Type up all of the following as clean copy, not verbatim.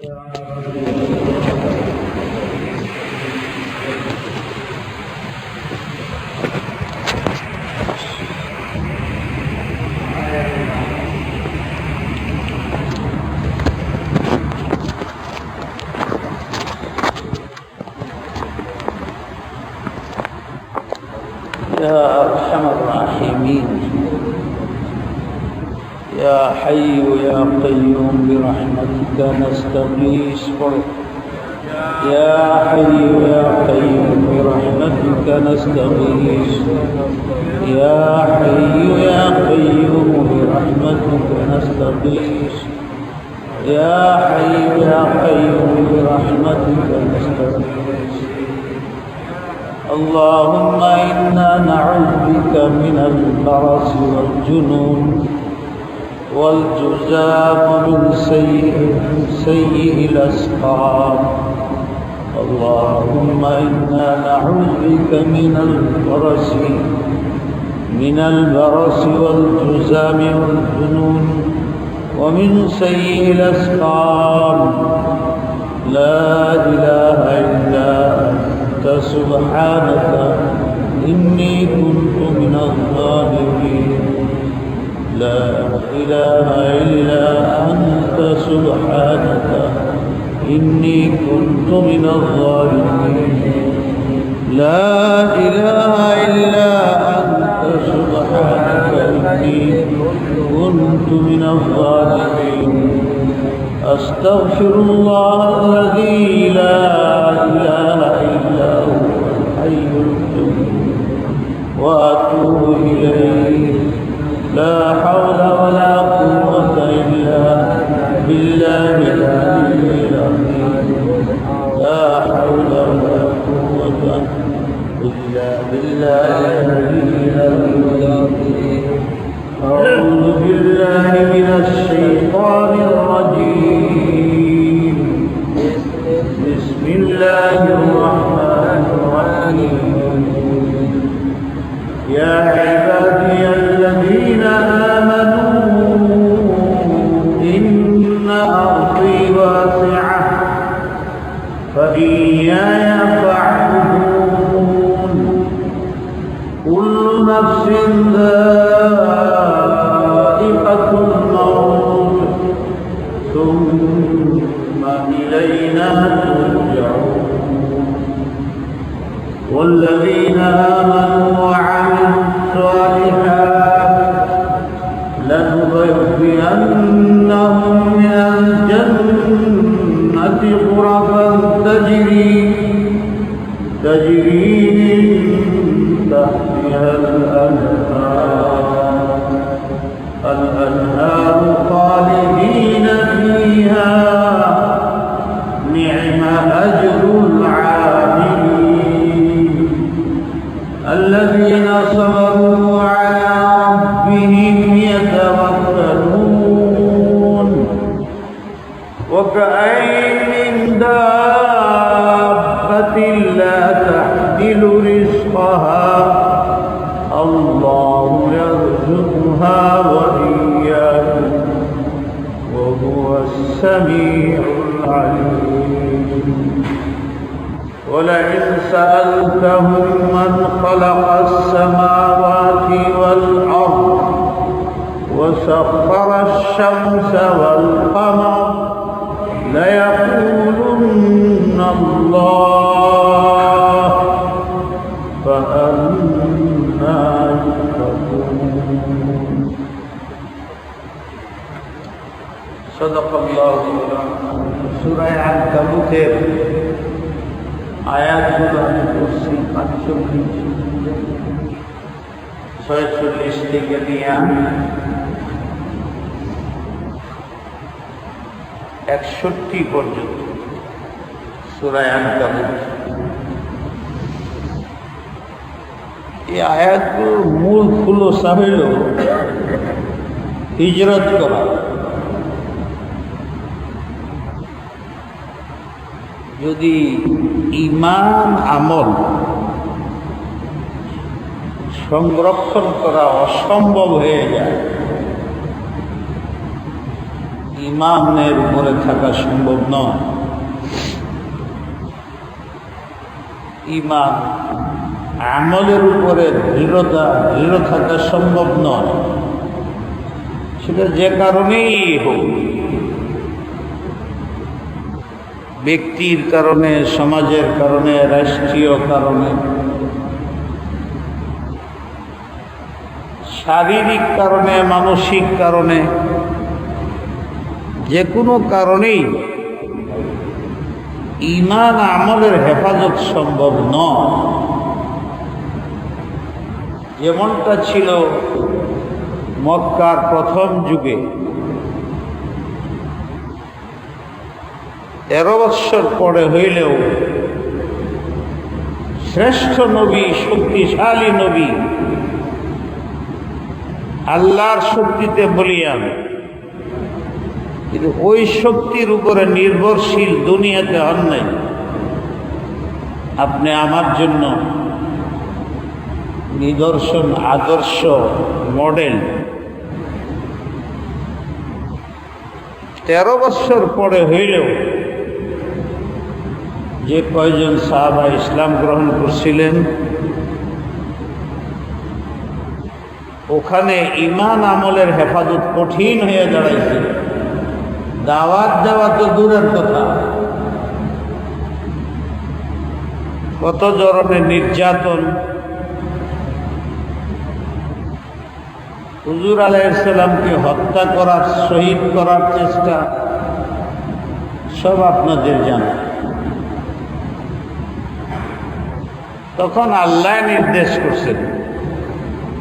يا أرحم الراحمين يا حي يا قيوم برحمتك نستغيث يا حي يا قيوم برحمتك نستغيث يا حي يا قيوم برحمتك نستغيث يا حي يا قيوم برحمتك نستغيث اللهم إنا نعوذ بك من البرص والجنون والجذام ومن سيء الأسقام اللهم إنا نعوذ بك من البرص والجذام والجنون ومن سيء الأسقام لا إله إلا أنت سبحانك إني كنت من الظالمين لا إله إلا أنت سبحانك إني كنت من الظالمين لا إله إلا أنت سبحانك إني كنت من الظالمين أستغفر الله الذي لا إله إلا هو الحي القيوم وأتوب إليه لا حول ولا قوة إلا بالله العلي العظيم لا حول ولا قوة إلا بالله العلي العظيم أعوذ بالله من الشيطان الرجيم بسم الله الرحمن الرحيم يا عبادي الذين آمنوا إن أرضي واسعة فإياي فاعبدون كل نفس ذائقة الموت ثم إلينا ترجعون والذين آمنوا وعملوا الصالحات لنبوئنهم من الجنة غرفا تجري من تحتها الأنهار خالدين فيها نعم أجر العاملين الذين صبروا على ربهم يتوكلون وكأين من دابة لا تحمل رزقها الله يرزقها وإياكم وهو السميع العليم ولئن سألتهم من خلق السماوات والأرض وسخر الشمس والقمر ليقولن الله فأنا يؤفكون صدق الله سورة عنكبوت আয়াতগুলো আমি পড়ছি 45 থেকে নিয়ে 61 পর্যন্ত সূরা আনকাবুত। এই আয়াতগুলোর মূল খুলাসা হইল হিজরত করা। যদি ঈমান আমল সংরক্ষণ করা অসম্ভব হয়ে যায়, ইমানের উপরে থাকা সম্ভব নয়। ইমান আমলের উপরে দৃঢ় থাকা সম্ভব নয়। সেটা যে কারণেই হোক, ব্যক্তির কারণে, সমাজের কারণে, রাষ্ট্রীয় কারণে, শারীরিক কারণে, মানসিক কারণে, যে কোনো কারণেই ঈমান আমলের হেফাজত সম্ভব নয়। যেমনটা ছিল মক্কার প্রথম যুগে, 13 বৎসর পরে হইলেও শ্রেষ্ঠ নবী, শক্তিশালী নবী, আল্লাহর শক্তিতে বলিয়ান, কিন্তু ওই শক্তির উপরে নির্ভরশীল দুনিয়াতে হন নাই। আপনি আমার জন্য নিদর্শন, আদর্শ, মডেল। 13 বৎসর পরে হইলেও যে কয়জন সাহাবা ইসলাম গ্রহণ করছিলেন, ওখানে ঈমান আমলের হেফাজত কঠিন হয়ে দাঁড়াইছিল। দাওয়াত দেওয়া তো দূরের কথা, কত ধরনের নির্যাতন। হুজুর আলাইহিস সালামকে হত্যা করার, শহীদ করার চেষ্টা, সব আপনাদের জানা। তখন আল্লাহ নির্দেশ করছেন,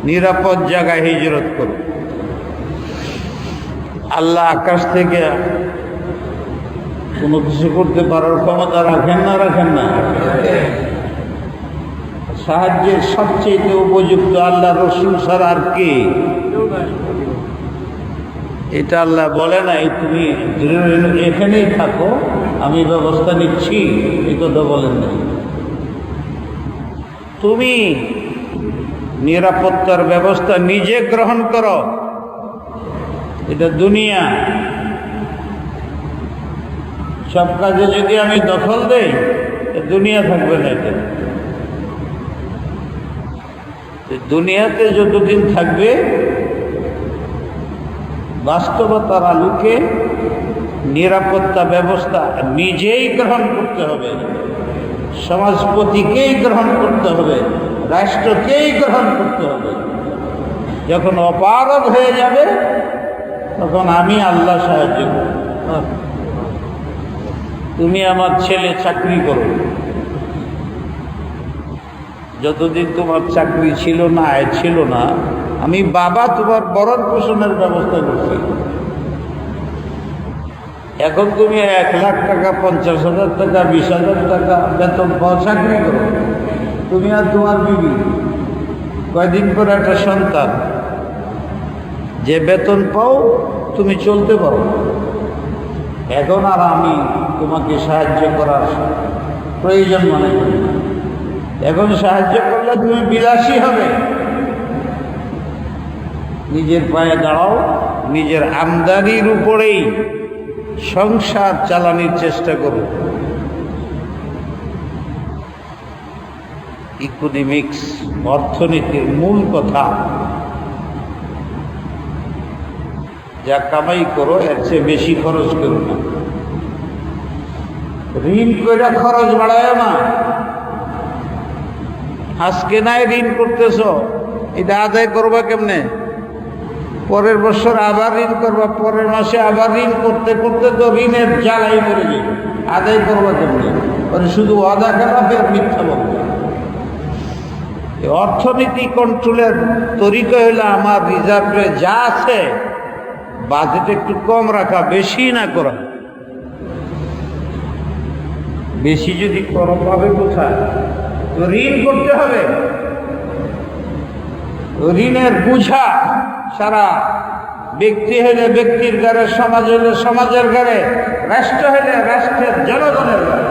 নিরাপদ জায়গায় হিজরত করুন। আল্লাহ আকাশ থেকে কোনো কিছু করতে পারার ক্ষমতা রাখেন না? রাখেন না? সাহায্যের সবচেয়ে উপযুক্ত আল্লাহ রসুল ছাড়া আর কে? এটা আল্লাহ বলে নাই তুমি এখানেই থাকো, আমি ব্যবস্থা নিচ্ছি, এই কথা বলেন নাই। তুমি নিরাপত্তার ব্যবস্থা নিজে গ্রহণ করো। এটা দুনিয়া, সব কাজে যদি আমি দখল দেই, দুনিয়া থাকবে না। এটা দুনিয়াতে যতদিন থাকবে, বাস্তবতার আলোকে নিরাপত্তা ব্যবস্থা নিজেই গ্রহণ করতে হবে, সমাজপতিকেই গ্রহণ করতে হবে, রাষ্ট্রকেই গ্রহণ করতে হবে। যখন অপারগ হয়ে যাবে, তখন আমি আল্লাহ সাহায্য করব। তুমি আমার ছেলে চাকরি করো, যতদিন তোমার চাকরি ছিল না, আয় ছিল না, আমি বাবা তোমার ভরণ পোষণের ব্যবস্থা করছি। এখন তুমি 1 লাখ টাকা, 50,000 টাকা, 20,000 টাকা বেতন পাও, চাকরি করো। তুমি আর তোমার বিবি, কয়দিন পরে একটা সন্তান, যে বেতন পাও তুমি চলতে পারো। এখন আর আমি তোমাকে সাহায্য করার প্রয়োজন মনে করি না। এখন সাহায্য করলে তুমি বিলাসী হবে। নিজের পায়ে দাঁড়াও, নিজের আমদানির উপরেই সংসার চালানোর চেষ্টা করো। ইকোনমিক্স, অর্থনীতির মূল কথা, যা কামাই করো এর চেয়ে বেশি খরচ করো না। ঋণ করে খরচ বাড়ায় না। আজকে নাই ঋণ করতেছ, এটা আদায় করবা কেমনে? পরের বছর আবার ঋণ করবা, পরের মাসে আবার ঋণ করতে করতে তো ঋণের জ্বালাই মরে যাবে। আদায় করবা কেমনে? শুধু আদা খেলাফের মিথ্যা বলবে। অর্থনীতি কন্ট্রোলের তরিকা হইলে আমার রিজার্ভে যা আছে বাজেট একটু কম রাখা, বেশি না করা। বেশি যদি করো পাবে কোথায়? তো ঋণ করতে হবে। ঋণের বোঝা সারা ব্যক্তি হলে ব্যক্তির ঘরে, সমাজ হলে সমাজের ঘরে, রাষ্ট্র হলে রাষ্ট্রের জনগণের ঘরে।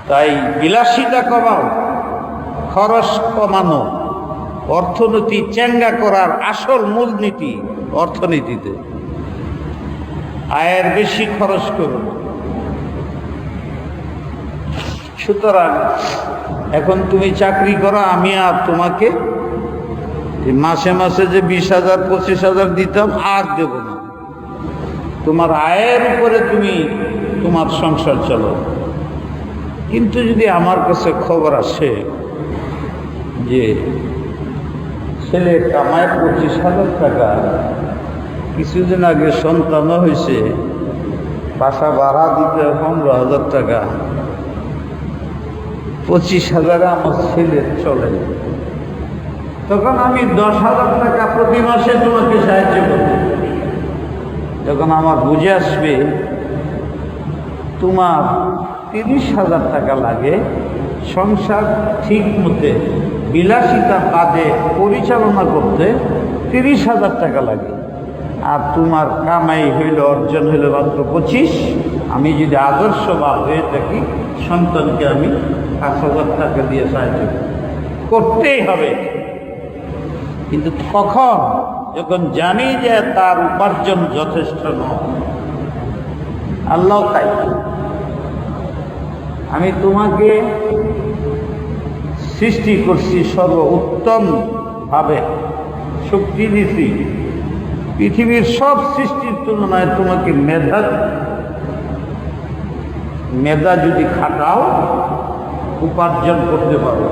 তাই বিলাসিতা কমাও, খরচ কমানো, অর্থনীতি চাঙ্গা করার আসল মূলনীতি অর্থনীতিতে। আয়ের বেশি খরচ করুন। সুতরাং এখন তুমি চাকরি করো, আমি আর তোমাকে মাসে মাসে যে 20,000 25,000 দিতাম আর দেব না। তোমার আয়ের উপরে তুমি তোমার সংসার চলো। কিন্তু যদি আমার কাছে খবর আসে যে ছেলে কামায় 25,000 টাকা, কিছুদিন আগে সন্তানও হয়েছে, বাসা ভাড়া দিতে 15,000 টাকা, 25,000 আমার ছেলের চলে, তখন আমি 10,000 টাকা প্রতি মাসে তোমাকে সাহায্য করব। যখন আমার বুঝে আসবে তোমার 30,000 টাকা লাগে সংসার ঠিক মতে বিলাসিতা বাদে পরিচালনা করতে, 30,000 টাকা লাগে, আর তোমার কামাই হইল অর্জন হইল মাত্র 25, আমি যদি আদর্শবান হয়ে থাকি সন্তানকে আমি 5,000 টাকা দিয়ে সাহায্য করতেই হবে। কিন্তু কখন? যখন জানি যে তার উপার্জন যথেষ্ট নয়। আল্লাহ তাই আমি তোমাকে সৃষ্টি করছি সর্ব উত্তম ভাবে, শক্তি দিছি, পৃথিবীর সব সৃষ্টির তুলনায় তোমাকে মেধা যদি খাটাও উপার্জন করতে পারো।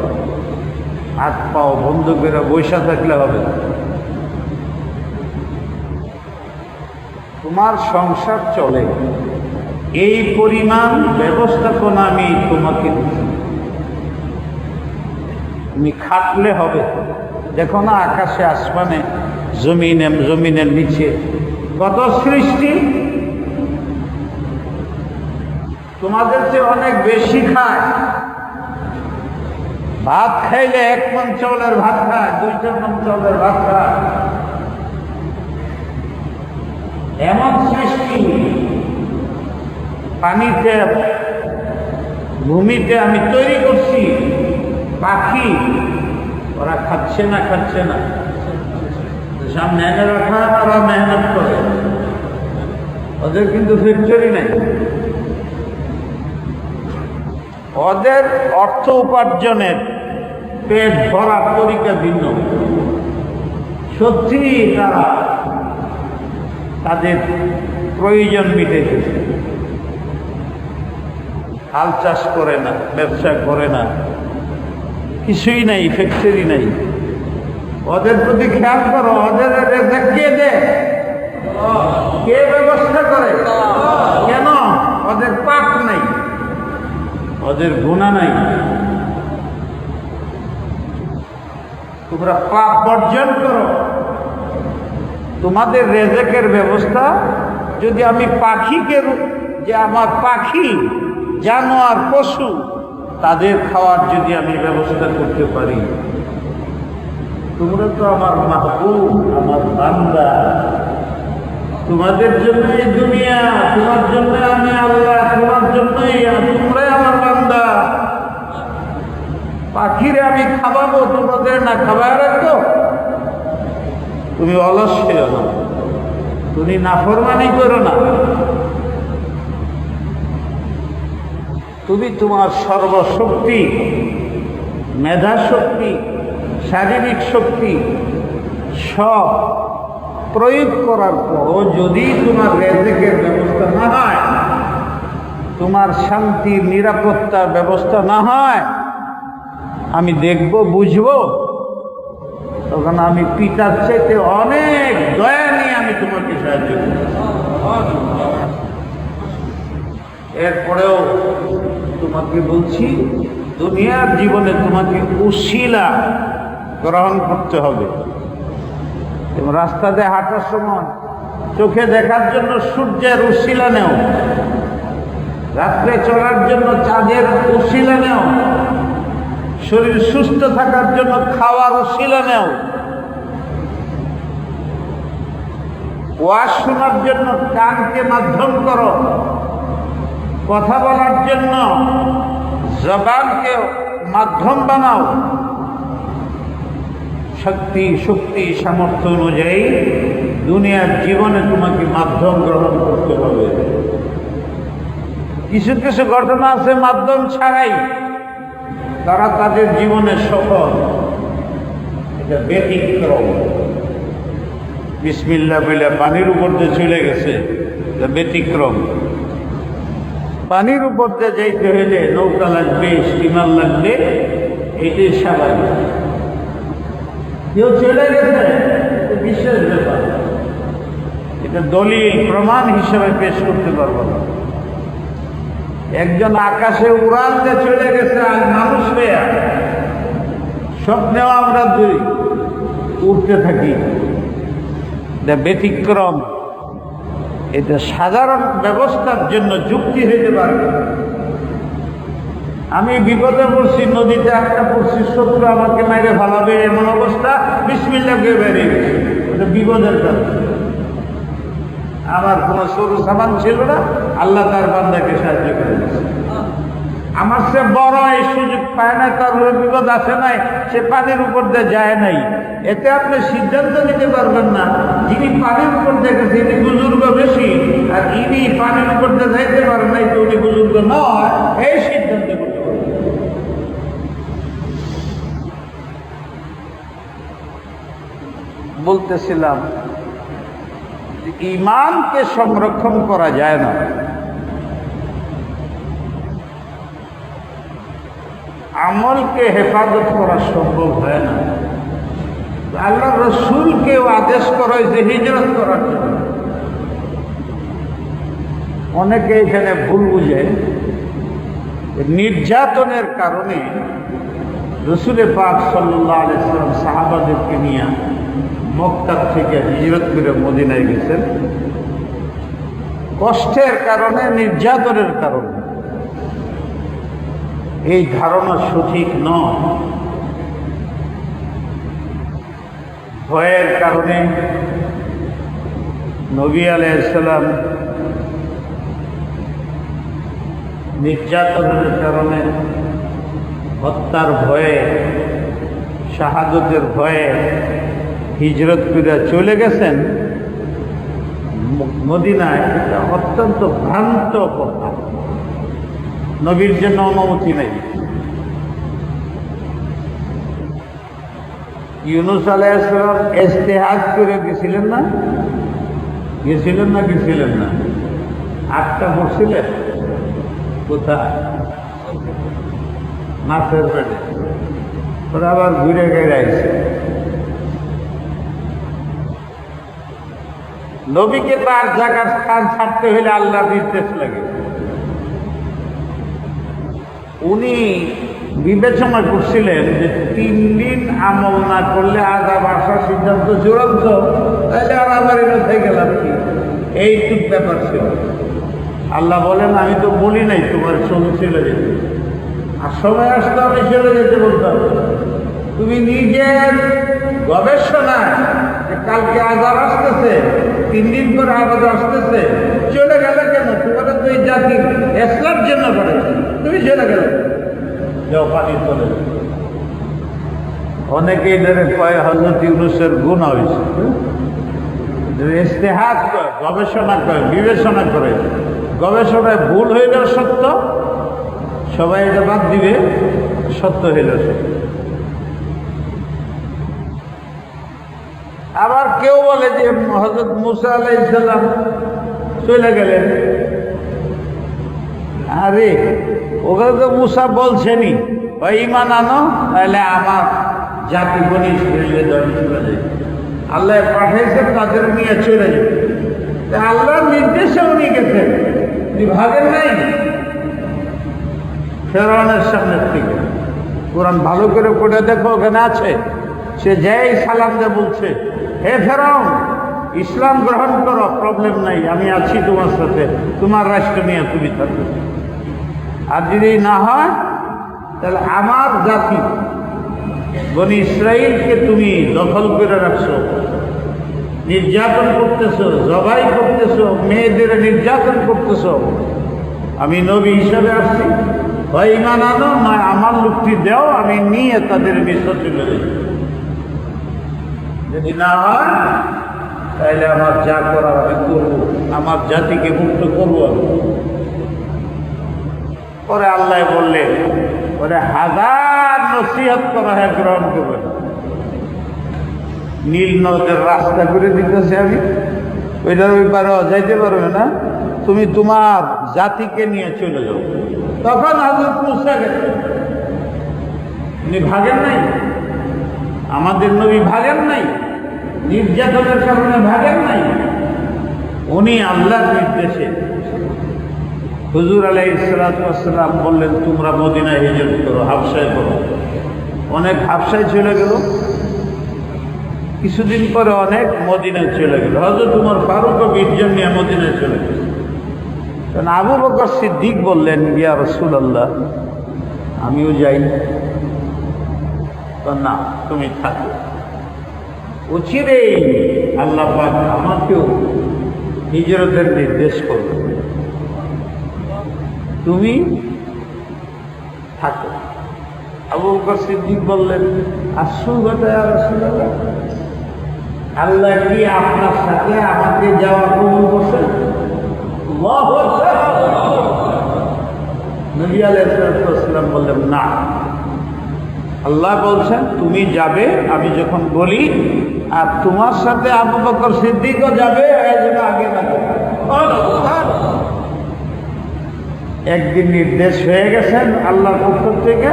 হাত পাও বন্ধ করে বৈশা থাকলে হবে না। তোমার সংসার চলে এই পরিমাণ ব্যবস্থাপনা আমি তোমাকে দিচ্ছি। তুমি খাটলে হবে। দেখো না আকাশে আসমানে জমিনের নিচে কত সৃষ্টি, তোমাদের চেয়ে অনেক বেশি খায়। ভাত খাইলে 1 মণ চাউলের ভাত খায়, 2 মণ চাউলের ভাত খায়, এমন সৃষ্টি। পানিতে ভূমিতে আমি তৈরি করছি পাখি, ওরা খাচ্ছে না সামনে এনে রাখা, ওরা মেহনত করে, ওদের কিন্তু ফ্যাক্টরি নাই। ওদের অর্থ উপার্জনের পেট ভরার তরিকা ভিন্ন। সত্যি তারা তাদের প্রয়োজন মিটেছে। হাল চাষ করে না, ব্যবসা করে না, কিছুই নাই, ফ্যাক্টরি নাই। ওদের প্রতি খেয়াল করো, ওদের কে দেয়, কে ব্যবস্থা করে? কেন? ওদের পাপ নাই, ওদের গুনাহ নাই। তোমরা পাপ বর্জন করো। তোমাদের রেজেকের ব্যবস্থা যদি আমি পাখিকে, যে আমার পাখি জানোয়ার পশু তাদের খাওয়ার যদি আমি ব্যবস্থা করতে পারি, তোমরা তো আমার মাহবুব, আমার বান্দা, তোমাদের জন্য এই দুনিয়া, তোমার জন্য আমি আল্লাহ, তোমার জন্যই তোমরাই আমার বান্দা। পাখিরে আমি খাওয়াবো, তোমাদের না খাবার রাখবো? তুমি অলস ছিল না, তুমি নাফরমানি করো না। তুমি তোমার সর্বশক্তি, মেধা শক্তি, শারীরিক শক্তি সব প্রয়োগ করার পরও যদি তোমার রেজেকের ব্যবস্থা না হয়, তোমার শান্তির নিরাপত্তার ব্যবস্থা না হয়, আমি দেখব, বুঝবো, তখন আমি পিতার চাইতে অনেক দয়া নিয়ে আমি তোমাকে সাহায্য করব। এরপরেও তোমাকে বলছি, দুনিয়ার জীবনে তোমাকে উসিলা গ্রহণ করতে হবে। রাস্তা দিয়ে হাঁটার সময় চোখে দেখার জন্য সূর্যের উসিলা নেও, রাত্রে চলার জন্য চাঁদের উসিলা নেও, শরীর সুস্থ থাকার জন্য খাওয়ার উসিলা নেও, ওয়াজ শোনার জন্য কানকে মাধ্যম করো, কথা বলার জন্য জবানকে মাধ্যম বানাও, শক্তি সামর্থ্য অনুযায়ী দুনিয়ার জীবনে তোমাকে মাধ্যম গ্রহণ করতে হবে। কিছু কিছু ঘটনা আছে মাধ্যম ছাড়াই তারা তাদের জীবনে সফল, এটা ব্যতিক্রম। বিসমিল্লাহ বলে পানির উপর দিয়ে চলে গেছে, এটা ব্যতিক্রম। পানির উপর দিয়ে যাইতে হলে নৌকা লাগবে, স্টিমার লাগবে, এটাই স্বাভাবিক। কেউ চলে গেছে, বিশেষ ব্যাপার, এটা দলিল প্রমাণ হিসেবে পেশ করতে পারবো না। একজন আকাশে উড়ান দিয়ে চলে গেছে, আর মানুষ হয়ে স্বপ্নেও আমরা উঠতে থাকি, এটা ব্যতিক্রম। এটা সাধারণ ব্যবস্থার জন্য যুক্তি হইতে পারে। আমি বিপদে পড়ছি, নদীতে একটা পড়ছি, শত্রু আমাকে মাইরে ফেলাবে এমন অবস্থা, বিসমিল্লাহ কে বেরিয়ে গেছে, ওটা বিপদের কারণ। আমার কোনো সরু সামান ছিল না, আল্লাহ তার বান্দাকে সাহায্য করে দিয়েছে। আমার সে বড় এই সুযোগ পায় না, তার বিপদ আসে নাই, সে পানির উপর দিয়ে যায় নাই। এতে আপনি সিদ্ধান্ত নিতে পারবেন না যিনি পানির উপর দিয়ে গেছে ইনি বুজুর্গ বেশি, আর ইনি পানির উপর দিয়ে যাইতে পারেন নাই তো উনি বুজুর্গ নয়, এই সিদ্ধান্ত করতে পারবেন। বলতেছিলাম ঈমানকে সংরক্ষণ করা যায় না, আমলকে হেফাজত করা সম্ভব হয় না। আল্লাহ রসুলকেও আদেশ করা হয়েছে হিজরত করার জন্য। অনেকে এখানে ভুল বুঝে, নির্যাতনের কারণে রসুলে পাক সাল্লাল্লাহু আলাইহি ওয়াসাল্লাম সাহাবাদেরকে নিয়ে মক্কা থেকে হিজরত করে মদিনায় গেছেন। কষ্টের কারণে, নির্যাতনের কারণে, এই ধারণা সঠিক নয়। ভয়ের কারণে নবী আলাইহিস সালাম, নির্যাতনের কারণে, হত্যার ভয়ে, শাহাদতের ভয়ে হিজরত করে চলে গেছেন মদিনায়। এটা অত্যন্ত ভ্রান্ত কথা, নবীর জন্য অনুমতি নেই। ইউনূস আলাইহিস সালাম ইজতিহাদ করে গেছিলেন না? গেছিলেন না? আটটা পড়ছিলেন কোথায়? মাছের পেটে। ওরা আবার ঘুরে গেড়ে আইছে। নবীকে তার জায়গার স্থান ছাড়তে হলে আল্লাহ নির্দেশ লাগে। উনি বিবেচনা করছিলেন যে 3 দিন আমল না করলে আযাব আসার সিদ্ধান্ত চূড়ান্ত, তাহলে আর আমার এটা থেকে গেলাম কি, এইটুক ব্যাপার ছিল। আল্লাহ বলেন আমি তো বলি নাই তোমার সঙ্গে চলে যেতে, আর সময় আসতে আমি চলে যেতে বলতাম। তুমি নিজের গবেষণায় যে কালকে আযাব আসতেছে, 3 দিন পরে আযাব আসতেছে, চলে গেলে কেন? তোমার তো এই জাতির ইসলামের জন্য করেছে, তুমি চলে গেলে যাও পানি তোলে। অনেকেই ধরে কয় হযরত ইউনূসের গুনাহ হয়েছে, ইজতিহাদ করে, গবেষণা করে, বিবেচনা করে। গবেষণায় ভুল হইলেও সত্য, সবাই এটা বাদ দিবে, সত্য হইলেও সত্য। আবার কেউ বলে যে হযরত মূসা আলাইহিস সালাম চলে গেলেন। আরে ওখানে তো মূসা বলছেনই ওই ঈমান আনো, তাহলে আমার জাতি বনি ইসরাঈলের দলে চলে যায়। আল্লাহ পাঠাইছেন তাদের নিয়ে চলে যাবে। আল্লাহর নির্দেশে উনি গেছেন, উনি ভাগেন নাই ফেরাউনের সামনের থেকে। কোরআন ভালো করে পড়ে দেখো, ওখানে আছে। সে যেই সালাম দিয়ে বলছে, হে ফেরাউন, ইসলাম গ্রহণ করো, প্রবলেম নাই, আমি আছি তোমার সাথে, তোমার রাষ্ট্র নিয়ে তুমি থাকো। আর যদি না হয় তাহলে আমার জাতি বনি ইসরাঈলকে তুমি দখল করে রাখছো, নির্যাতন করতেছো, জবাই করতেছো, মেয়েদের নির্যাতন করতেছো। আমি নবী হিসাবে আসছি, হয় ঈমান আনো, নয় আমার লোকটি দেও, আমি নিয়ে তাদের মিশ্র চলে যাই। যদি না হয় তাহলে আমার যা করার আমি করবো, আমার জাতিকে মুক্ত করবো আমি। পরে আল্লাহ বললেন, পরে হাজার নসিহত করা হয় গ্রহণ করবে না। নীল নদের রাস্তা করে দিতেছে আমি, ওইটার ওই পারে যাইতে পারবে না, তুমি তোমার জাতিকে নিয়ে চলে যাও। তখন হযরত মুসা গেছে, উনি ভাগেন নাই, আমাদের নবী ভাগেন নাই, নির্যাতনের কারণে ভাগেন নাই, উনি আল্লাহর নির্দেশে। হুজুর আলাইহিস সালাতু ওয়াস সালাম বললেন, তোমরা মদিনায় হিজরত করো, হাবশায় করো। অনেক হাবশায় চলে গেল, কিছুদিন পরে অনেক মদিনায় চলে গেল। হযরত উমর ফারুক ও 20 জন নিয়ে মদিনায় চলে গেল। কারণ আবু বকর সিদ্দিক বললেন, ইয়া রাসূলুল্লাহ, আমিও যাই। না, তুমি থাকো, অচিরেই আল্লাহ পাক আমাকেও হিজরতের নির্দেশ করবে, তুমি থাকো। আবু বকর সিদ্দিক বললেন, আসু বেটা ইয়া রাসূলুল্লাহ, আল্লাহ কি আপনার সাথে আমাকে যাওয়া কবুল করছেন? আল্লাহু আকবার। নবী আলাইহিস সালাম বললেন, না, আল্লাহ বলছেন তুমি যাবে আমি যখন বলি, আর তোমার সাথে আবু বকর সিদ্দিকও যাবে, এজন্য আগে না। একদিন নির্দেশ হয়ে গেছেন আল্লাহর পক্ষ থেকে,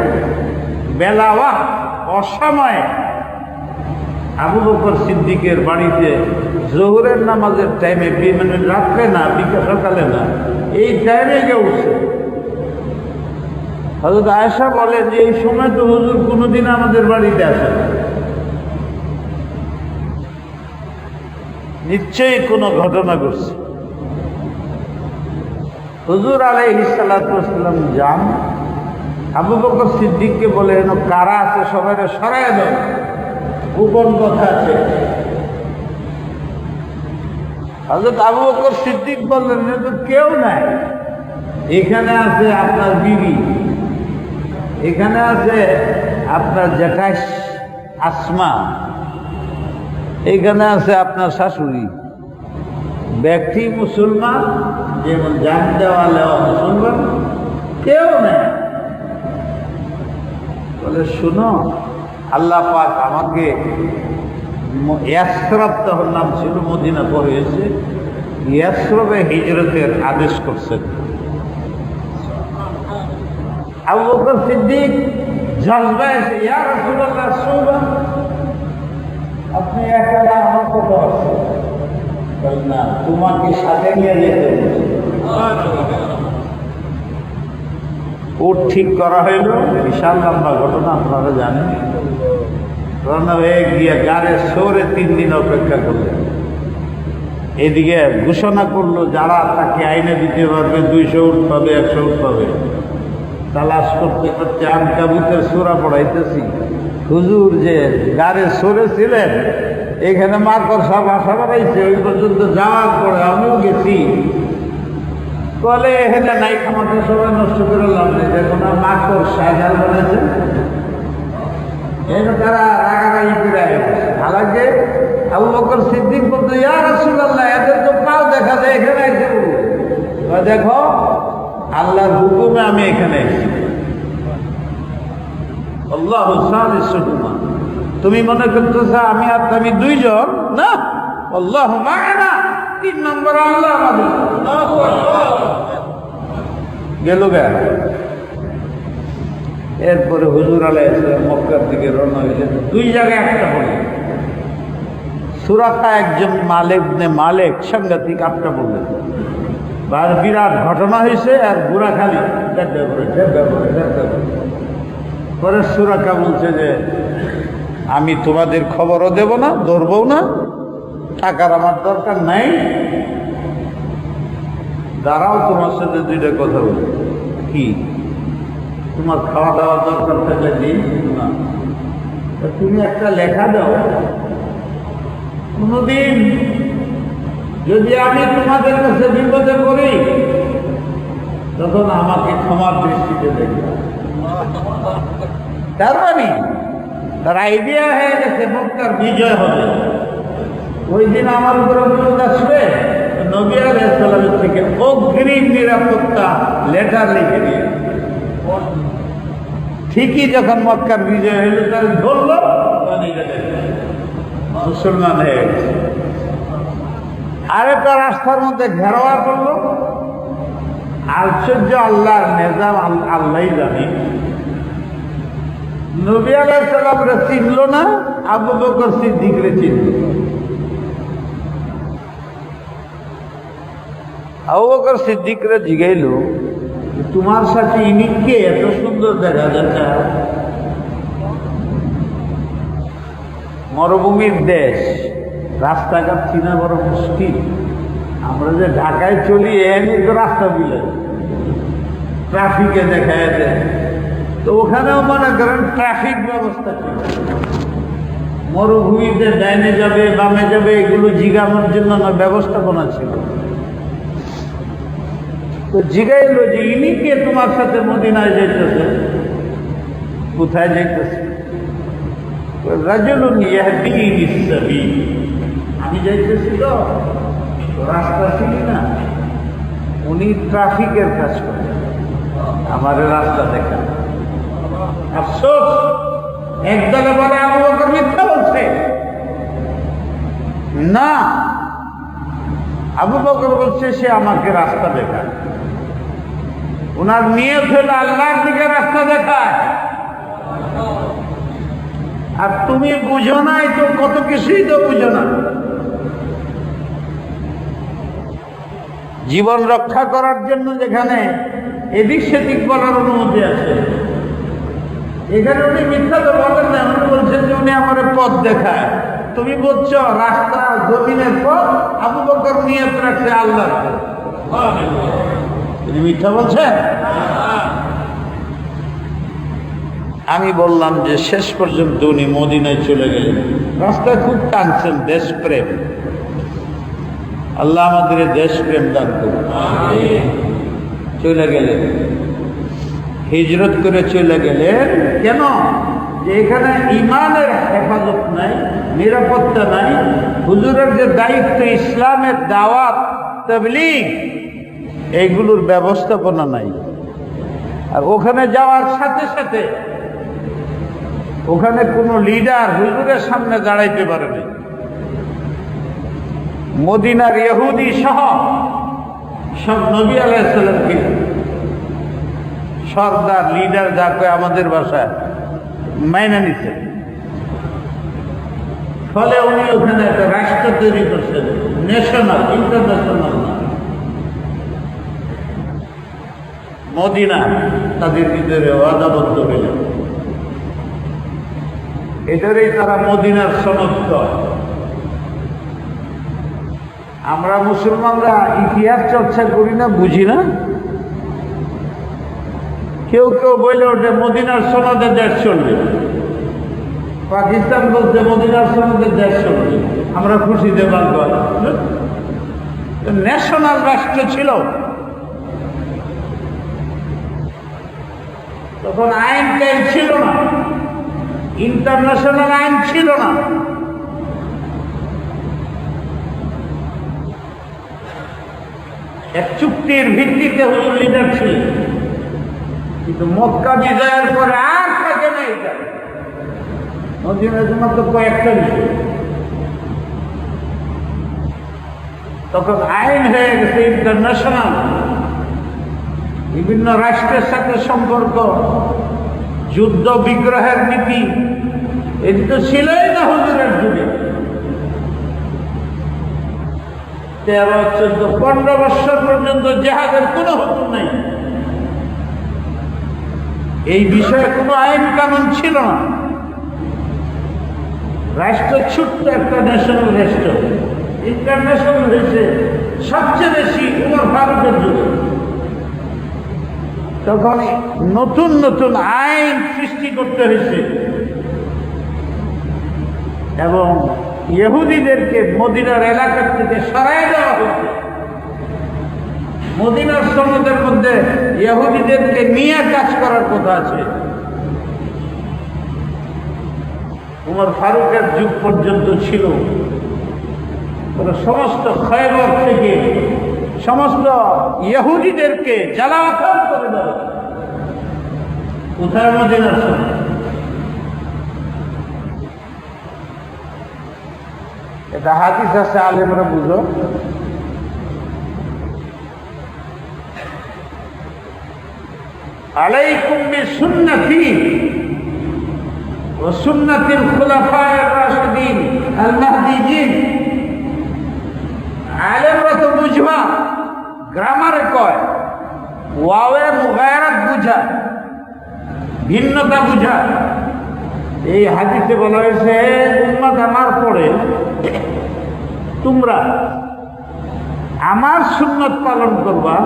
বেলা অসময়ে আবু বকর সিদ্দিকের বাড়িতে জোহরের নামাজের টাইমে, মানে রাত্রে না, বিকেল সকালে না, এই টাইমে গিয়ে উঠছে। হযরত আয়েশা বলেন যে এই সময় তো হুজুর কোনোদিন আমাদের বাড়িতে আসে না, নিশ্চয়ই কোনো ঘটনা ঘটছে। হুজুর আলাইহিস সালাতু ওয়াস সালাম যান, আবু বকর সিদ্দিককে বলে, কারা আছে সবাই সরায় দাও, গোপন কথা আছে। হযরত আবু বকর সিদ্দিক বললেন, তো কেউ নাই, এখানে আছে আপনার বিবি, এখানে আছে আপনার জ্যাঠাই আসমা, এখানে আছে আপনার শাশুড়ি। ব্যক্তি মুসলমান, যেমন জান দেওয়ালে মুসলমান, কেউ নেই। বলে, শুনো, আল্লাহ পাক আমাকে ইয়াসরব, তখন নাম ছিল, মদিনা পরে এসে ইয়াসরবে হিজরতের আদেশ করছেন। আবু বকর সিদ্দিক জজবায় এসে, ইয়া রাসূলুল্লাহ, সুবহান, আপনি একা আমার কথা আছে না, তোমাকে সাথে নিয়ে যেতে হবে। উট ঠিক করা হইল, বিশাল লম্বা ঘটনা, আপনারা জানেন। রওনা হয়ে গিয়ে গাড়ে সরে 3 দিন অপেক্ষা করলেন। এদিকে ঘোষণা করলো, যারা তাকে আইনে দিতে পারবে 200 উট পাবে, 100 উট পাবে। তালাশ করতে করতে আনকাবুতের সূরা পড়াইতেছি। হুজুর যে গাড়ে সরে ছিলেন, এখানে মাকড় সব আশা বাড়াইছে, ওই পর্যন্ত যাওয়ার পরে আমিও গেছি। বলে, এখানে নাই, খামাতে সবাই নষ্ট করে লাভ নেই, দেখুন মাকড় সাজাল বানাইছে, এটা তারা রাগারাগি করে হালাকে। আবু বকর সিদ্দিক বলতে, ইয়া রাসূলুল্লাহ, এদের তো পাও দেখা যায়, এখানে এসে বলবো, দেখো আল্লাহর হুকুমে আমি এখানে এসেছি। আল্লাহু সালিসুহুমা, তুমি মনে করতেছ আমি আর তুমি 2 জন, না, আল্লাহু মা'ানা, 3 নম্বর আল্লাহ আমাদের। গেল গা। এরপরে হুজুর আলাইহিস সালাম মক্কার দিকে রওনা হইলেন। 2 জায়গায় একটা পড়ে, সুরাকা একজন মালিক সাংঘাতিক আপটা বললেন, আর বিরাট ঘটনা হয়েছে, আর বুড়া খালি পরে সুরাকা বলছে যে, আমি তোমাদের খবরও দেব না, ধরবও না, টাকার আমার দরকার নাই, দাঁড়াও, তোমার সাথে 2টা কথা বলি। কি? তোমার খাওয়া দাওয়ার দরকার থাকলে দিই না, তুমি একটা লেখা দাও, কোনদিন যদি আমি তোমাদের কাছে বিপদে পড়ি, তখন আমাকে ক্ষমার দৃষ্টিতে দেখবে। তার মানে তার আইডিয়া হয়ে গেছে মক্কার বিজয় হবে। ওই দিন আমার উপরে বিপদ আসবে, নবী আলাইহিস সালামের থেকে অগ্রিম নিরাপত্তা লেটার লিখে দিয়ে ঠিকই যখন মক্কার বিজয় হইল তার ধরল, মুসলমান হয়ে গেছে। আরেকটা রাস্তার মধ্যে ঘেরাওয়া করলো। আশ্চর্য আল্লাহর নিজাম, আল্লাহই জানে। নবী আলাইহিস সালামরে চিনল না, আবু বকর সিদ্দিকরে চিনল। আবু বকর সিদ্দিকরে জিগাইল, তোমার সাথে ইনিকে এত সুন্দর দেখা যাচ্ছে, মরুভূমির দেশ, রাস্তাঘাট চিনা বড় মুশকিল। আমরা যে ঢাকায় চলি এনে তো রাস্তা বিলে ট্রাফিকে দেখা যায়, তো ওখানেও মনে করেন ট্রাফিক ব্যবস্থা ছিল। মরুভূমিতে ডাইনে যাবে বামে যাবে এগুলো জিগানোর জন্য না ব্যবস্থাপনা ছিল। তো জিগাইলো যে ইনি কে তোমার সাথে মদিনায় যাইতেছে? কোথায় যাইতেছে? রাজুলুন ইয়াহদিনি সাবিল, আমি যাইতেছি তো রাস্তা চিনি না, উনি ট্রাফিকের কাজ করেন, আমার রাস্তা দেখা। আফসোস, একদলে বলে আবু বকর মিথ্যা বলছে না, আবু বকর বলছে সে আমাকে রাস্তা দেখায়। ওনার নিয়ত হলো আল্লাহর দিকে রাস্তা দেখায়। আর তুমি বুঝো নাই তো কত কিছুই তো বুঝো না। জীবন রক্ষা করার জন্য যেখানে এদিক সেদিক বলার অনুমতি আছে, এখানে উনি মিথ্যা তো বলেন না, উনি বলছেন যে উনি আমার পথ দেখায়। তুমি বলছো রাস্তা জমিনের পথ, আবু বকর নিয়ত রাখছে আল্লাহর পথ। তিনি মিথ্যা বলছেন? আমি বললাম যে শেষ পর্যন্ত উনি মদিনায় চলে গেলেন। রাস্তায় খুব টানছেন দেশপ্রেম। আল্লাহ আমাদের দেশপ্রেম দান করুন। চলে গেলেন, হিজরত করে চলে গেলেন। কেন? যে এখানে ইমানের হেফাজত নাই, নিরাপত্তা নাই। হুজুরের যে দায়িত্ব ইসলামের দাওয়াত তাবলীগ, এইগুলোর ব্যবস্থাপনা নাই। আর ওখানে যাওয়ার সাথে সাথে ওখানে কোনো লিডার হুজুরের সামনে দাঁড়াইতে পারেনি। মদিনার ইহুদি সহ সব নবী আলাইহিস সালামকে সর্দার লিডার যা কয় আমাদের ভাষায় মাইনা নিচ্ছে। ফলে উনি ওখানে একটা রাষ্ট্র তৈরি করছেন, ন্যাশনাল, ইন্টারন্যাশনাল না। মদিনা তাদের ভিতরে ওয়াদাবদ্ধ হইল, এটারই তারা মদিনার সনদ কয়। আমরা মুসলমানরা ইতিহাস চর্চা করি না, বুঝি না। কেউ কেউ বলে ওঠে মদিনার সনদে দেশ চলবে, পাকিস্তান বলছে মদিনার সনদে দেশ চলবে, আমরা খুশিতে মানব। ন্যাশনাল রাষ্ট্র ছিল তখন, আইন টাইন ছিল না, ইন্টারন্যাশনাল আইন ছিল না। এক চুক্তির ভিত্তিতে হুজুর লিডার ছিলেন, কিন্তু মক্কা বিজয়ের পরে আর থাকে না। এটা মদিনার জন্য তো কয়েকটা বিষয়, তখন আইন হয়ে গেছে ইন্টারন্যাশনাল। বিভিন্ন রাষ্ট্রের সাথে সম্পর্ক, যুদ্ধ বিগ্রহের নীতি, এটি তো ছিলই না হুজুরের যুগে। 13, 14, 15 বছর পর্যন্ত জেহাদের কোনো হুকুম নাই। এই বিষয়ে কোনো আইন কানুন ছিল না। রাষ্ট্র ছোট্ট একটা ন্যাশনাল রাষ্ট্র, ইন্টারন্যাশনাল হয়েছে সবচেয়ে বেশি উমর ফারুকের যুগে। তখন নতুন নতুন আইন সৃষ্টি করতে হয়েছে এবং ইহুদিদেরকে মদিনার এলাকা থেকে সরাই দেওয়া হয়েছে। মদিনার সনদের মধ্যে ইহুদিদেরকে নিয়ে কাজ করার কথা আছে, উমর ফারুকের যুগ পর্যন্ত ছিল। ওরা সমস্ত খয়বর থেকে সমস্ত ইহুদিদেরকে জ্বালাতন করে দেবে। কোথায় মদিনার সামনে? এটা হাদিস আছে, আলেমরা বুঝো। আলাইকুম বিসুন্নতি ওয়া সুন্নাতিল খুলাফায়ে রাশিদিন আল মাহদিয়িন। আলেমরা তো বুঝবা, গ্রামারে কয়, ওয়াওয়ে মুগায়রাত বুঝা, ভিন্নতা বুঝা। এই হাদিসে বলা হয়েছে, উম্মত আমার পরে তোমরা আমার সুন্নত পালন করবা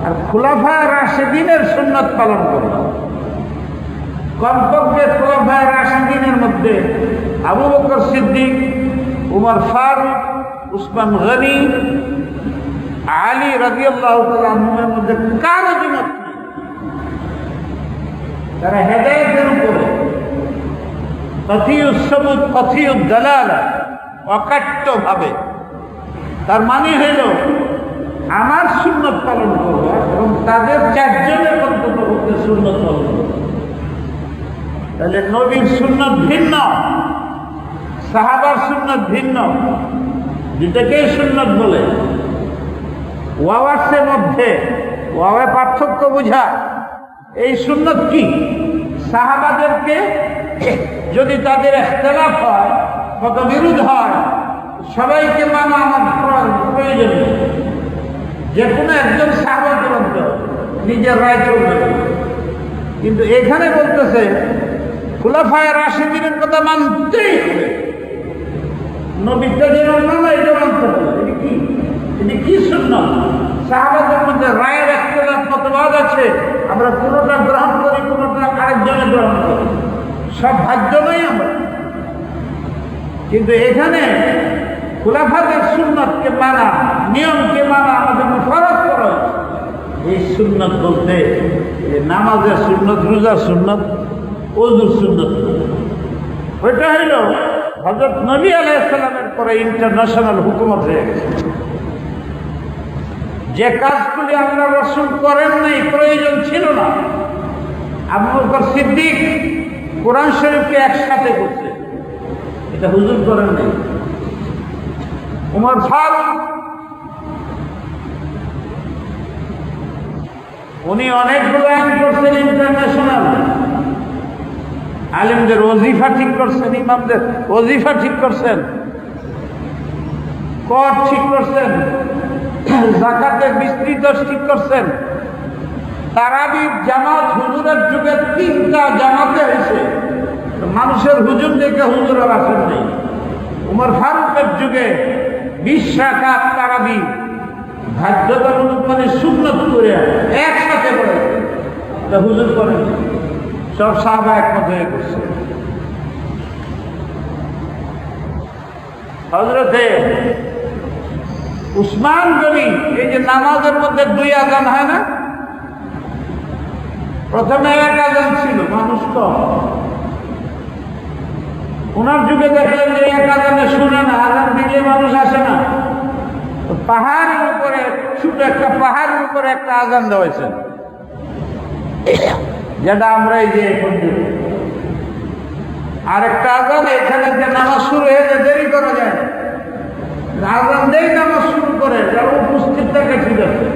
আর খুলাফায়ে রাশিদিনের সুন্নত পালন করবা। কমপক্ষে খুলাফায়ে রাশিদিনের মধ্যে আবু বকর সিদ্দিক, উমর ফারুক, উসমান গনি, আলী রাদিয়াল্লাহু তাআলা আনহুর মধ্যে কারো দ্বিমত নেই। তারা হেদায়েতের উপরে কাতিউস সুবুত কাতিউদ দালালা অকাট্য ভাবে। তার মানে হইল আমার সুন্নত পালন করবো এবং তাদের চারজনের অন্তত সুন্নত পালন করবো। তাহলে নবীর সুন্নত ভিন্ন, সাহাবার সুন্নত ভিন্ন, দুটাকেই সুন্নত বলে। ওয়াওয়াসের মধ্যে ওয়াওয়ে পার্থক্য বোঝা। এই সুন্নত কি? সাহাবাদেরকে যদি তাদের ইখতিলাফ হয়, মতবিরোধ হয়, সবাইকে মানা আমার প্রয়োজন নেই। যে কোনো একজন সাহাবা গ্রন্থ নিজের রায় চলবে। কিন্তু এখানে বলতেছে খুলাফায়ে রাশিদিনের কথা মানতেই হবে। নবীটা যে মানবে এটা মানতে হবে। এটি কি সুন্নাত? সাহাবাদের মধ্যে রায়ের ইখতিলাফ মতবাদ আছে, আমরা কোনোটা গ্রহণ করি, কোনোটা আরেকজনে গ্রহণ করি, সব ভাগ্য নয় আমরা। কিন্তু এখানে খুলাফাদের সুন্নতকে মানা, নিয়মকে মানা আমাদের ফরজ করা হয়েছে। এই সুন্নত বলতে নামাজের সুন্নত, রোজার সুন্নত, ওযুর সুন্নত, ওইটা হইল হযরত নবী আলাইহিস সালামের পরে ইন্টারন্যাশনাল হুকুমত হয়ে গেছে। যে কাজগুলি আমরা রাসূল করেন নাই, প্রয়োজন ছিল না, আবু বকর সিদ্দিক কোরআন শরীফকে একসাথে করছে, এটা হুজুর করেন নাই। উমর ফারুক উনি অনেকগুলো আইন করছেন ইন্টারন্যাশনাল। আলেমদের ওজিফা ঠিক করছেন, ইমামদের ওজিফা ঠিক করছেন, কর ঠিক করছেন, যাকাতের বিস্তৃত ঠিক করছেন। তারাবির জামাত হুজুরের যুগে 3টা জামাতে হয়েছে। মানুষের হুজুর দেখে হুজুরের আসেন নেই। উমর ফারুকের যুগে 20 রাকাত তারাবি বাধ্যতামূলক মানে সুন্নত করে একসাথে পড়ে, এটা হুজুর করেন। সব সাহাবা একমত হয়ে করছে। হযরতে উসমান গনি, এই যে নামাজের মধ্যে 2 আযান হয় না, প্রথমে 1 আযান ছিল, মানুষ কম। ওনার যুগে দেখলেন যে 1 আযানে শুনে না, আযান দিলে মানুষ আসে না। পাহাড়ের উপরে, ছোট একটা পাহাড়ের উপরে একটা আযান দেওয়া হয়েছে, যেটা আমরা এই যে এখন দেখি। আরেকটা আযান এখানে যে নামাজ শুরু হয়ে যায়, দেরি করা যায় না, আযান দেই নামাজ শুরু করে, যারা উপস্থিত থাকে ঠিক আছে।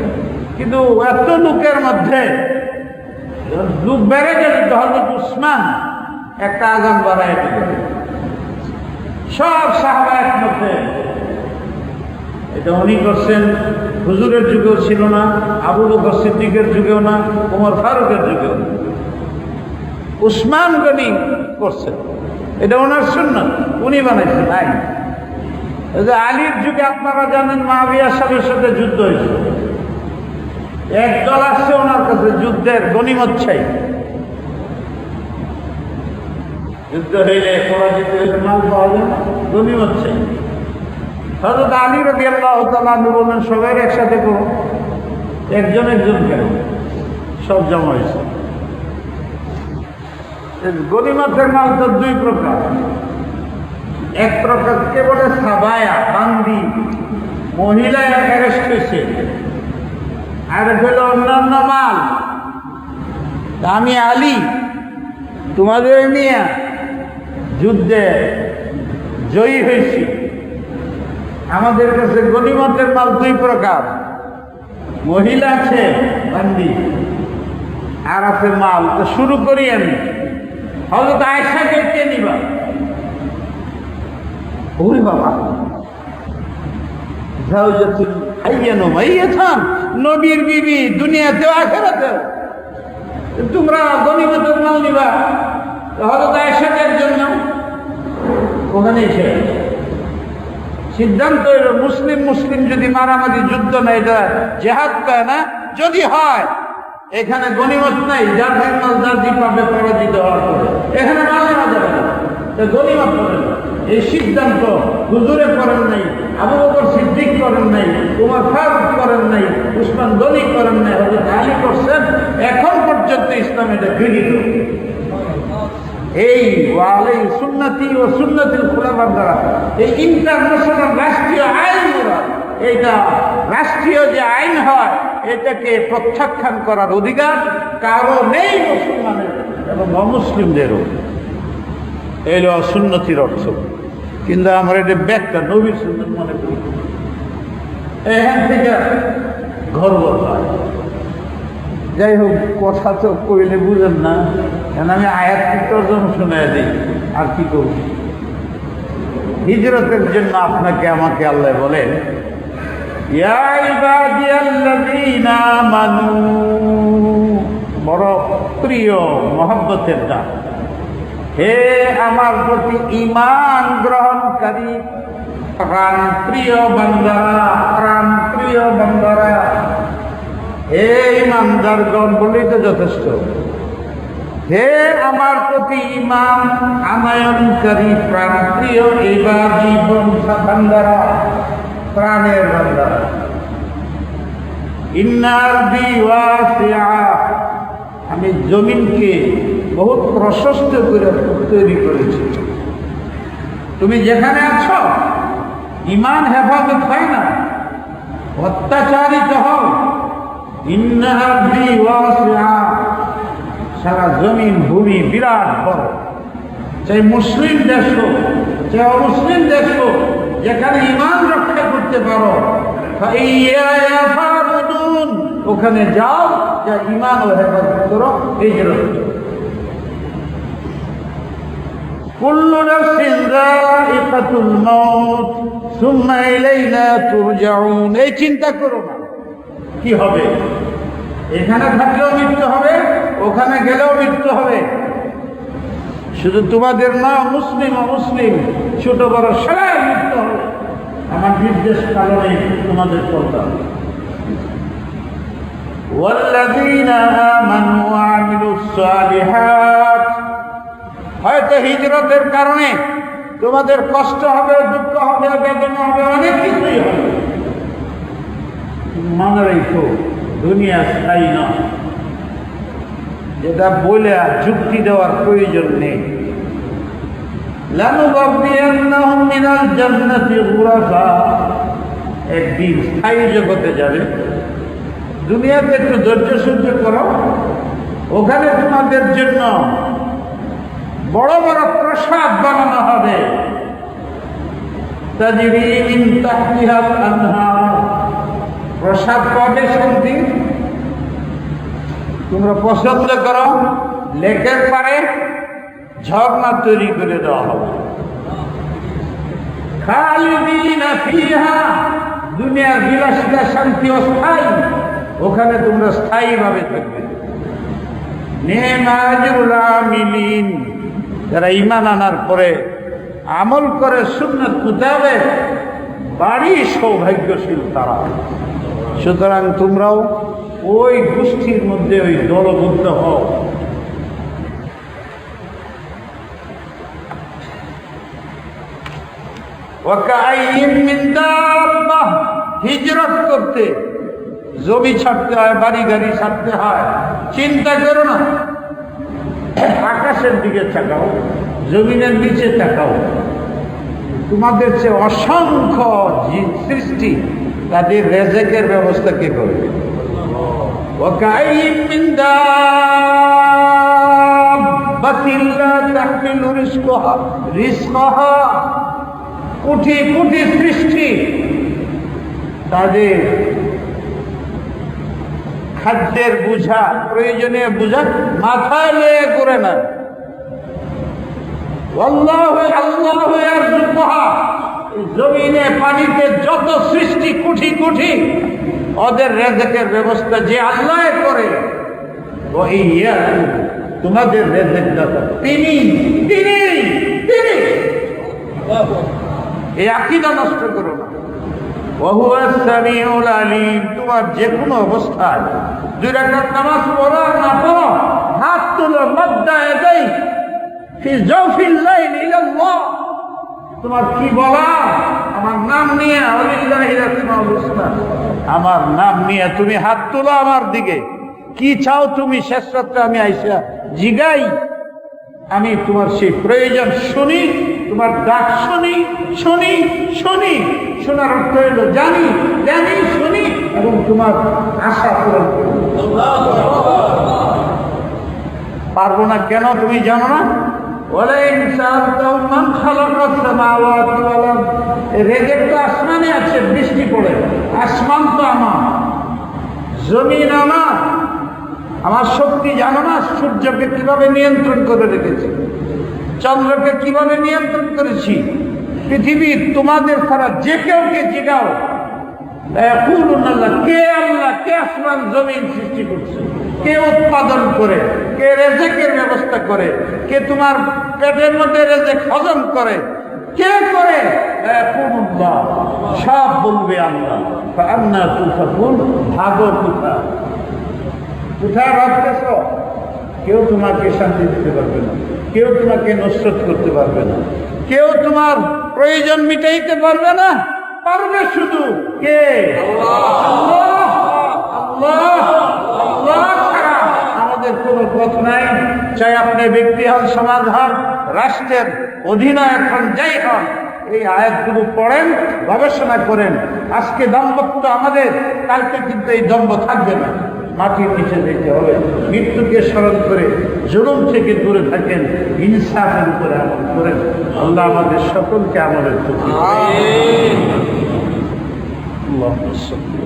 কিন্তু এত লোকের মধ্যে লোক বেড়ে গেলে হযরত উসমান একটা আযান বাড়ায় দিলেন। সব সাহাবা একমত হয়ে, এটা উনি করছেন। হুজুরের যুগেও ছিল না, আবু বকর সিদ্দিকের যুগেও না, উমর ফারুকের যুগেও না। উসমান গনি করছেন, এটা ওনার সুন্নাত, উনি বানাইছেন আইন। এই যে আলীর যুগে আপনারা জানেন মুআবিয়া সাহেবের সাথে যুদ্ধ হয়েছে। একদল আসছে ওনার কাছে যুদ্ধের গনিমত চাই। যুদ্ধ হইলে পরাজিত হইলে মাল পাওয়া যায় না, গনিমত চাই। হযরত আলী রাদিয়াল্লাহু তাআলা বললেন, সবাই একসাথে করো। একজন একজন কেন, সব জমা হয়েছে। গনিমতের মাল তো 2 প্রকার, এক প্রকারকে বলে সাবায়া বান্দি, মহিলা অ্যারেস্ট হয়েছে, আর হলো অন্যান্য মাল। আমি আলী তোমাদের নিয়ে যুদ্ধে জয়ী হয়েছি, আমাদের কাছে গনিমতের মাল দুই প্রকার, মহিলা আছে বান্দি, আর আছে মাল। তো শুরু করি আমি। হযরত আয়েশাকে কে নিবা? ওরে বাবা, জাওজাতুল হাইয়ান ওয়া মাইয়াতান, নবীর বিবি দুনিয়াতেও আখিরাতেও। তোমরা গনিমতের মাল নিবা, হযরত আয়েশার জন্য ওখানে এসে সিদ্ধান্ত হইল মুসলিম মুসলিম যদি মারামারি যুদ্ধ না, এটা জেহাদ পায় না, যদি হয় এখানে গনিমত নাই, যার মাল যার জি পাবে পরাজিত হওয়ার পরে, এখানে মাল নেওয়া যাবে না, গনিমত করেন। এই সিদ্ধান্ত হুজুরে করেন নাই, আবু বকর সিদ্দিক করেন নাই, উমর ফারুক করেন নাই, উসমান গনি করেন নাই, হযরত আলী করছেন। এখন পর্যন্ত ইসলাম এটা গৃহীত। এই ওয়ালাই সুন্নতি ও সুন্নতিল খুলাফার দ্বারা এই ইন্টারন্যাশনাল রাষ্ট্রীয় আইন, এইটা রাষ্ট্রীয় যে আইন হয়, এটাকে প্রত্যাখ্যান করার অধিকার কারো নেই, মুসলমানের এবং অমুসলিমদেরও। এই হলো সুন্নতির অর্থ। কিন্তু আমরা এটা ব্যাখ্যা নবীর সুন্নত মনে করি, এখান থেকে গর্ব হয়। যাই হোক, কথা তো কইলে বুঝেন না, কেন আমি আয়াত তর্জমা শুনে দিই, আর কি করব। হিজরতের জন্য আপনাকে আমাকে আল্লাহ বলেন, ইয়া ইবাদিয়াল্লাযীনা আমানু, বড় প্রিয় মহব্বতের ডাক। হে আমার প্রতি ঈমান গ্রহণকারী প্রাণ প্রিয় বান্দারা, প্রাণ প্রিয় বান্দারা, হে ঈমানদারগণ বলেই তো যথেষ্ট। হে আমার প্রতি ঈমান আনয়নকারী প্রাণ প্রিয় ইবাদি বান্দারা, প্রাণের বান্দারা। ইন্নার ওয়াসিআ, আমি জমিনকে বহুত প্রশস্ত করে তৈরি করেছি। তুমি যেখানে আছো, ঈমান হেফাজত হয় না, অত্যাচারিত হও। ইন্নার ওয়াসিআ, সারা জমিন ভূমি বিরাট বড়, চাই মুসলিম দেশ হোক চাই অমুসলিম দেশ হোক, যেখানে ঈমান রক্ষা করতে পারো ওখানে যাও, যা ঈমান ও হেফাজত করো। হিজরত। কুল্লু নাফসিন যায়িকাতুল মাউত সুম্মা ইলাইনা তুরজাউন। এই চিন্তা করো না কি হবে, এখানে থাকলেও মৃত্যু হবে, ওখানে গেলেও মৃত্যু হবে। শুধু তোমাদের না, মুসলিম অমুসলিম ছোট বড় সবাই মৃত্যু হবে। আমার নির্দেশ কারণে তোমাদের চলতে হবে। ওয়াল্লাযীনা আমানু ওয়া আমিলুস সালিহাত, হয়তো হিজরতের কারণে তোমাদের কষ্ট হবে, দুঃখ হবে, বেদনা হবে, অনেক কিছুই হবে। মনে রেখো, দুনিয়া স্থায়ী নয়। যেটা বলে আর যুক্তি দেওয়ার প্রয়োজন নেই। লানুবাব্বিয়ান্নাহুম মিনাল জান্নাতি গুরাফা, একদিন স্থায়ী জগতে যাবে। দুনিয়াতে একটু ধৈর্য সহ্য করো, ওখানে তোমাদের জন্য বড় বড় প্রাসাদ বানানো হবে। তাজরি মিন তাহতিহাল আনহার, প্রসাদ পাবে শান্তি। তোমরা পছন্দ করো, লেকের পারে ঝর্ণা তৈরি করে দেওয়া হবে। খালিদিনা ফিহা, দুনিয়ার বিলাসিতা শান্তি অস্থায়ী, ওখানে তোমরা স্থায়ীভাবে থাকবে। নি'মা আজরুল আমিলিন, যারা ঈমান আনার পরে আমল করে সুন্নাত মুতাবিক, বাড়ি সৌভাগ্যশীল তারা। সুতরাং তোমরাও ওই গোষ্ঠীর মধ্যে ওই দলবদ্ধ হও। ওয়াকাইয়িন মিন দাব্বাহ, হিজরত করতে জমি ছাড়তে হয়, বাড়ি গাড়ি ছাড়তে হয়। চিন্তা করো না, আকাশের দিকে তাকাও, জমিনের নিচে তাকাও। তোমাদের চেয়ে অসংখ্য সৃষ্টি, তাদের রেজেকের ব্যবস্থা কে করবে? وكأين من دابة لا تحمل رزقها কোটি কোটি সৃষ্টি, তাদের খাদ্যের বোঝা, প্রয়োজনীয় বোঝা মাথায় লয়ে করে না। জমিনে পানিতে যত সৃষ্টি কোটি কোটি, ওদের রেজেকের ব্যবস্থা যে আল্লাহ করে, তোমাদের রেজেক দাতা তিনি তিনি তিনি। এই আকীদা নষ্ট করো না। ওয়াহুয়াস সামিউল আলিম, তোমার যে কোনো অবস্থায় 2 রাকাত নামাজ পড়ো না পড়ো, হাত তুলো মাদ্দা ইয়াদাই ফি জাওফিল লাইল ইলাল্লাহ। তোমার কি বলা? আমার নাম নিয়ে, ওয়ালিল্লাহিল আসমাউল হুসনা, আমার নাম নিয়ে তুমি হাত তুলো আমার দিকে। কি চাও তুমি? শেষ রাত্রে আমি আইসা জিগাই, আমি তোমার সেই প্রয়োজন শুনি, তোমার ডাক শুনি শুনি শুনি। শোনার অর্থ হইল জানি জানি শুনি এবং তোমার আশা পূরণ করি। পারবো না কেন তুমি জানো না? রেজেক তো আসমানে আছে, বৃষ্টি পড়ে, আসমান তো আমার, জমিন আমার। আমার শক্তি জানো না? সূর্যকে কিভাবে নিয়ন্ত্রণ করে রেখেছি, চন্দ্রকে কিভাবে নিয়ন্ত্রণ করেছি। পৃথিবীর তোমাদের ছাড়া যে কেউকে জিগাও, আল্লাহ কে, আল্লাহ কে আসমান জমিন সৃষ্টি করছে, কে উৎপাদন করে, কে রেজেকের ব্যবস্থা করে, কে তোমার পেটের মধ্যে রেজেক হজম করে, কে করে? সব বলবে আল্লাহ। ভাগো কোথায়, কোথায় ভাবতেছ? কেউ তোমাকে শান্তি দিতে পারবে না, কেউ তোমাকে নসরত করতে পারবে না, কেউ তোমার প্রয়োজন মিটাইতে পারবে না। পারবে শুধু কে? আল্লাহ। আল্লাহ আল্লাহ ছাড়া আমাদের কোনো পথ নাই। চাই আপনি ব্যক্তি হন, সমাজ হন, রাষ্ট্রের অধিনায়ক হন, যাই হন, এই আয়াতগুলো পড়েন, গবেষণা করেন। আজকে দম্ভত্ব আমাদের, কালকে কিন্তু এই দম্ভ থাকবে না। মাটির নিচে যেতে হবে। মৃত্যুকে স্মরণ করে জুলুম থেকে দূরে থাকেন, ইনসাফের উপরে আমল করেন। আল্লাহ আমাদের সকলকে আমলের তৌফিক দান করুন। আল্লাহুম্মা